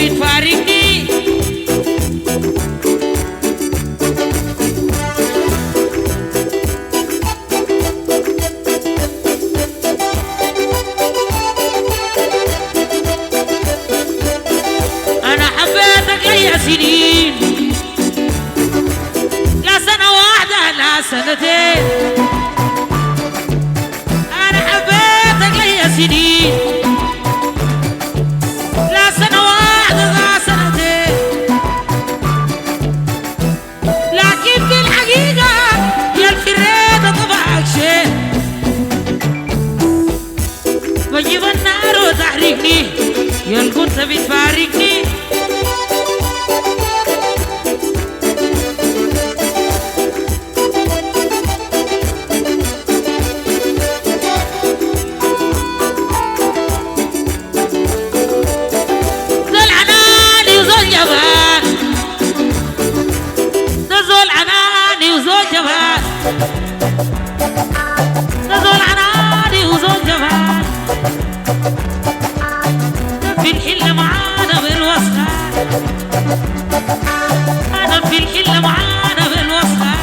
بتفارقني أنا حبيتك ليا سنين لا سنة واحدة لا سنتين أنا حبيتك ليا سنين لا سنة واحدة لا سنتين لكن في الحقيقة يا الفريدة طبعك شيء بجيب النار وتحرقني يا الكنت بتفارقني نزول عناني وزول جمال في الحلة معانا بالوصال أنا في الحلة معانا بالوصال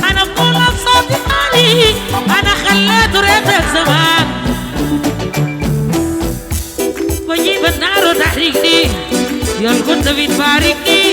أنا بقول بصوتي مالي أنا خليته ريتك زمان بجيب النار وتحرقني يا كنت بتفارقني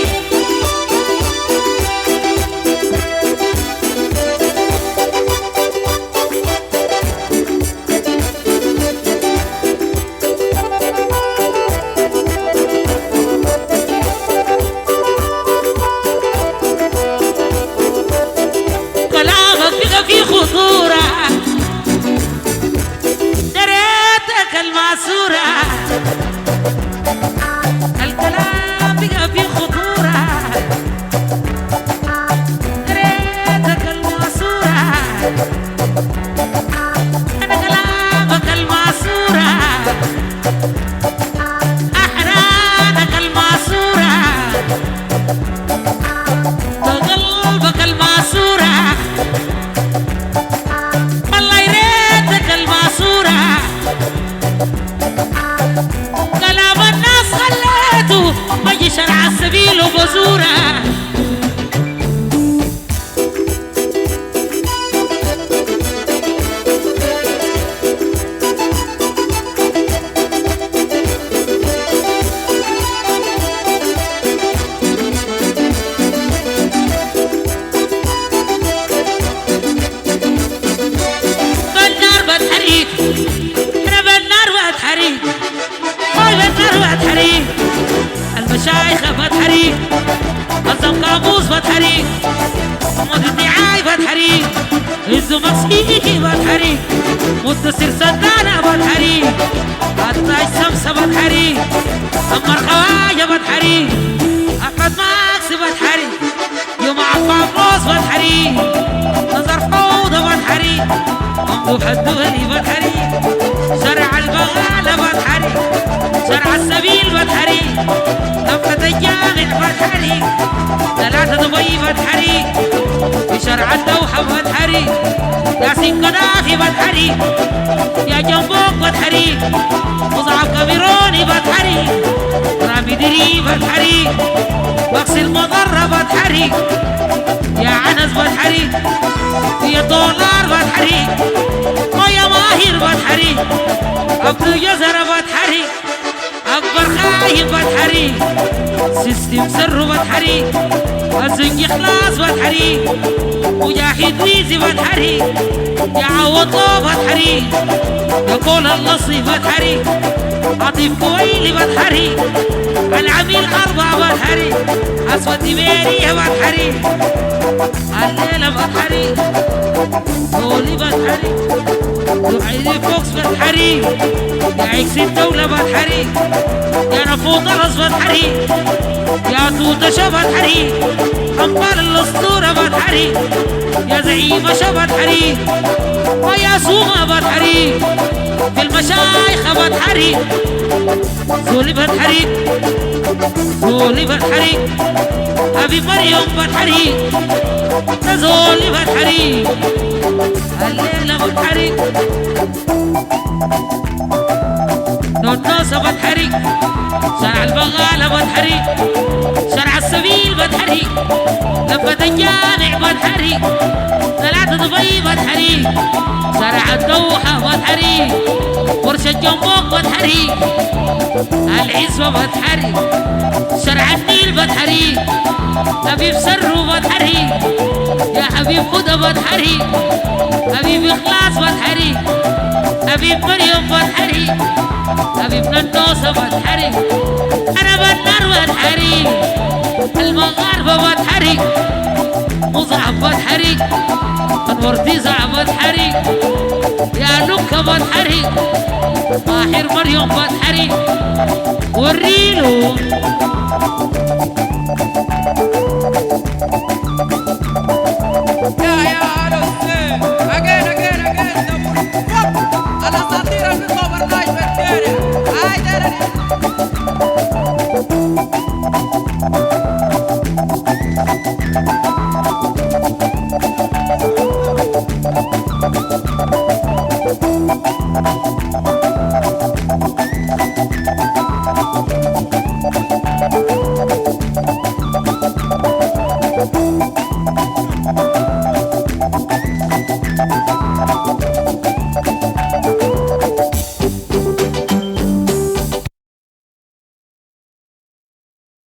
في خطورة دريتك المعصورة الكلام بقى في خطورة دريتك المعصورة أنا كلامك المعصورة أحرانك المعصورة قلبك المعصورة كلام الناس خليته مجي شرع السبيل وبزوره بالنار بتحريك انا بالنار بتحريك بتحريك المشايخ بتحريك نظم قاموس بتحريك محمود الدعاي بتحريك عزو مكسيكي بتحريك مدسر سدانة بتحريك عطاش سمسة بتحريك عمر خواجة بتحريك أحمد ماكس بتحريك يوم عفاف بتحريك نظر فوضى بتحريك ممدوح الدولي بتحريك شرع البغالة بتحريك شرع السبيل بتحريك لفة الجامع بتحريك ثلاثة دبي بتحريك في شرع الدوحة بتحريك ياسين قذافي بتحريك يا جنبوك بتحريك مصعب كاميروني بتحريك رامي دري بتحريك بكس المضرة بتحريك يا عنز بتحريك يا دولار بتحريك ويا ماهر بتحريك عبدو جزر بتحريك أكبر خايب بتحريك سيستم سر بتحريك الزنج إخلاص بتحريك مجاهد ريزي بتحريك يا عوض بتحريك يا كل النصي بتحريك عطيف كويلي بتحريك العميل أربعة بتحريك أسود دميرية بتحريك الليلة بتحريك دولي بتحريك دعيلي فوكس بتحريك يا عكس الدولة بتحريك يا نفوط الرص بتحريك يا توتة شبت حريك أنبار الأسطورة بتحريك يا زعيمة شبت حريك ويا سومة بتحريك في المشايخ بتحريك زولي بتحريك زولي بتحريك أبي مريم بتحريك زولي بتحريك الليلة بتحريك النوسة بتحري، شارع البغالة بتحري، شارع السبيل بتحري، لفة الجامع بتحري، ثلاثة دبي بتحري، شارع الدوحة بتحري، ورشة جنبوك بتحري، العزوة بتحري، شارع النيل بتحري، حبيب سرو بتحري، يا حبيب خدة بتحري، حبيب إخلاص بتحري، حبيب مريم بتحري، حبيب نندوسة بتحري، أنا بالنار بتحري، المغاربة بتحري، مصعب بتحري، أنور تسع بتحري، يا لوكا بتحري، طاهر مريم بتحري، وريلو يا عروسي again الأساطير المصور نايف الدنيا هاي دارني